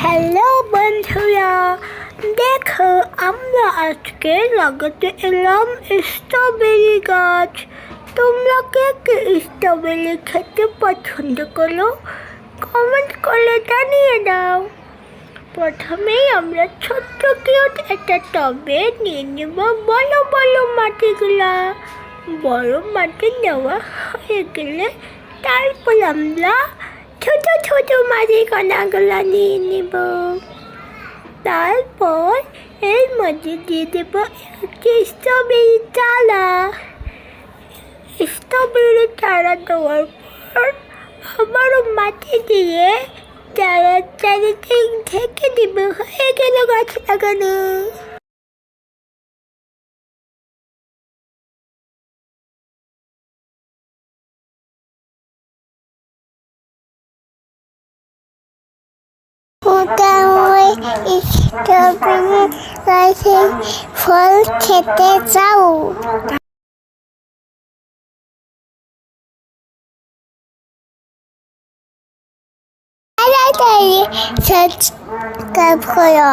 Hello বন্ধুরা, দেখো আমরা আজকে লাগাতে এলাম স্ট্রবেরি গাছ। তোমরা কে কে স্ট্রবেরি খেতে পছন্দ করো কমেন্ট করে জানিয়ে দাও। প্রথমেই আমরা ছোট্ট কিউট একটা টবে নিয়ে নেব বড় বড় মাটিগুলা। বড় মাটি নেওয়া হয়ে গেলে তারপর আমরা ছোট ছোট মাটি কণাগুলা নিয়ে নেব। তারপর এর মধ্যে দিয়ে দেব একটি স্ট্রবেরি চারা। স্ট্রবেরি চারা দেওয়ার পর আবারও মাটি দিয়ে চারার চারিদিক ঢেকে দিব। হয়ে গেল গাছ লাগানো। স্ট্রবেরি গাছের ফল খেতে চাও? তাড়াতাড়ি সাবস্ক্রাইব করো।